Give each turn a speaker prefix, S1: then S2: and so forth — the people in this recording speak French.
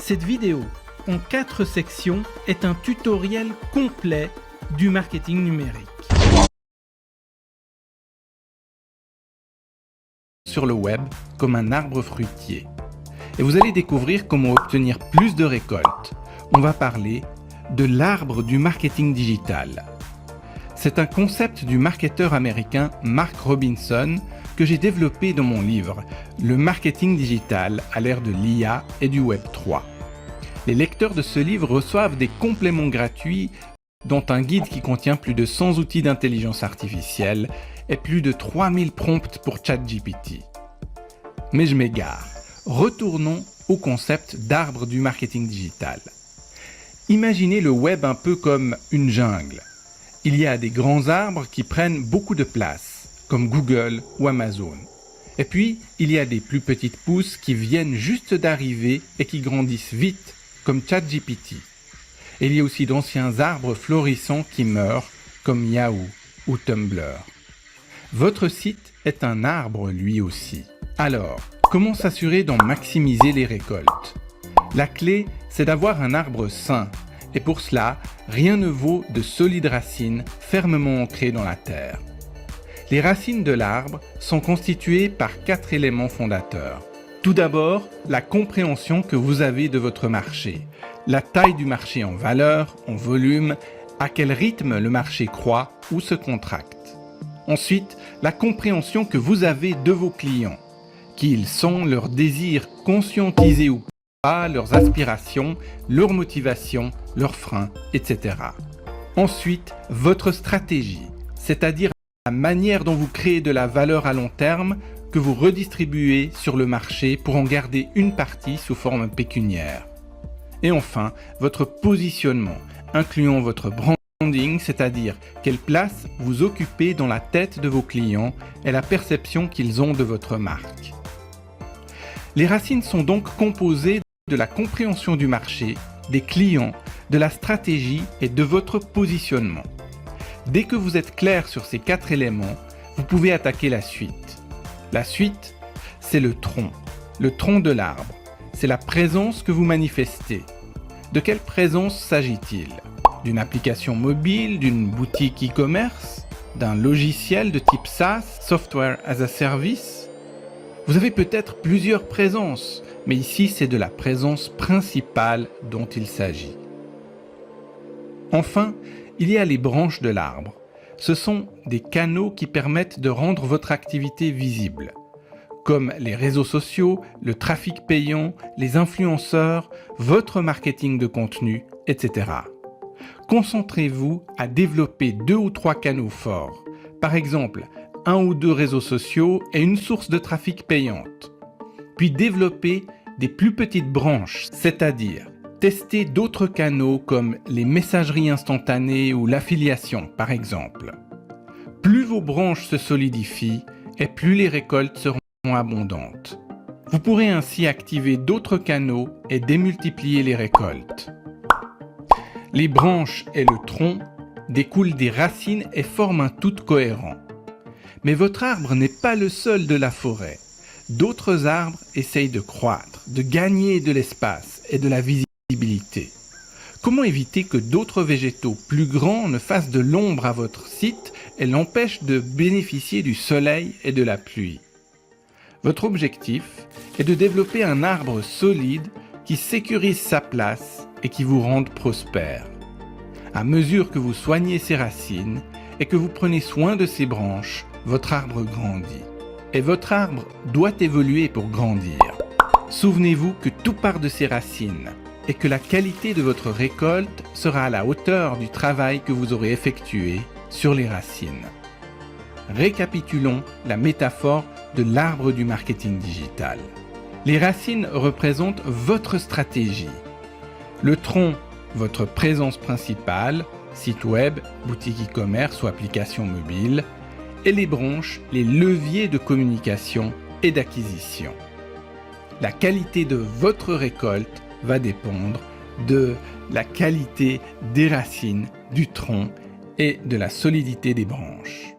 S1: Cette vidéo, en 4 sections, est un tutoriel complet du marketing numérique. Sur le web comme un arbre fruitier. Et vous allez découvrir comment obtenir plus de récoltes. On va parler de l'arbre du marketing digital. C'est un concept du marketeur américain Mark Robinson que j'ai développé dans mon livre « Le marketing digital à l'ère de l'IA et du Web 3 ». Les lecteurs de ce livre reçoivent des compléments gratuits dont un guide qui contient plus de 100 outils d'intelligence artificielle et plus de 3000 prompts pour ChatGPT. Mais je m'égare. Retournons au concept d'arbre du marketing digital. Imaginez le web un peu comme une jungle. Il y a des grands arbres qui prennent beaucoup de place, comme Google ou Amazon. Et puis, il y a des plus petites pousses qui viennent juste d'arriver et qui grandissent vite, comme ChatGPT. Et il y a aussi d'anciens arbres florissants qui meurent, comme Yahoo ou Tumblr. Votre site est un arbre lui aussi. Alors, comment s'assurer d'en maximiser les récoltes? La clé, c'est d'avoir un arbre sain. Et pour cela, rien ne vaut de solides racines fermement ancrées dans la terre. Les racines de l'arbre sont constituées par 4 éléments fondateurs. Tout d'abord, la compréhension que vous avez de votre marché, la taille du marché en valeur, en volume, à quel rythme le marché croît ou se contracte. Ensuite, la compréhension que vous avez de vos clients, qui ils sont, leurs désirs conscientisés ou pas, leurs aspirations, leurs motivations, leurs freins, etc. Ensuite, votre stratégie, c'est-à-dire la manière dont vous créez de la valeur à long terme que vous redistribuez sur le marché pour en garder une partie sous forme pécuniaire. Et enfin, votre positionnement, incluant votre branding, c'est-à-dire quelle place vous occupez dans la tête de vos clients et la perception qu'ils ont de votre marque. Les racines sont donc composées de la compréhension du marché, des clients, de la stratégie et de votre positionnement. Dès que vous êtes clair sur ces 4 éléments, vous pouvez attaquer la suite. La suite, c'est le tronc de l'arbre. C'est la présence que vous manifestez. De quelle présence s'agit-il? D'une application mobile, d'une boutique e-commerce, d'un logiciel de type SaaS, Software as a Service? Vous avez peut-être plusieurs présences, mais ici c'est de la présence principale dont il s'agit. Enfin, il y a les branches de l'arbre. Ce sont des canaux qui permettent de rendre votre activité visible, comme les réseaux sociaux, le trafic payant, les influenceurs, votre marketing de contenu, etc. Concentrez-vous à développer 2 ou 3 canaux forts, par exemple 1 ou 2 réseaux sociaux et une source de trafic payante. Puis développez des plus petites branches, c'est-à-dire tester d'autres canaux comme les messageries instantanées ou l'affiliation, par exemple. Plus vos branches se solidifient et plus les récoltes seront abondantes. Vous pourrez ainsi activer d'autres canaux et démultiplier les récoltes. Les branches et le tronc découlent des racines et forment un tout cohérent. Mais votre arbre n'est pas le seul de la forêt. D'autres arbres essayent de croître, de gagner de l'espace et de la visibilité. Comment éviter que d'autres végétaux plus grands ne fassent de l'ombre à votre site et l'empêchent de bénéficier du soleil et de la pluie? Votre objectif est de développer un arbre solide qui sécurise sa place et qui vous rende prospère. À mesure que vous soignez ses racines et que vous prenez soin de ses branches, votre arbre grandit. Et votre arbre doit évoluer pour grandir. Souvenez-vous que tout part de ses racines et que la qualité de votre récolte sera à la hauteur du travail que vous aurez effectué sur les racines. Récapitulons la métaphore de l'arbre du marketing digital. Les racines représentent votre stratégie. Le tronc, votre présence principale, site web, boutique e-commerce ou application mobile, et les branches, les leviers de communication et d'acquisition. La qualité de votre récolte va dépendre de la qualité des racines, du tronc et de la solidité des branches.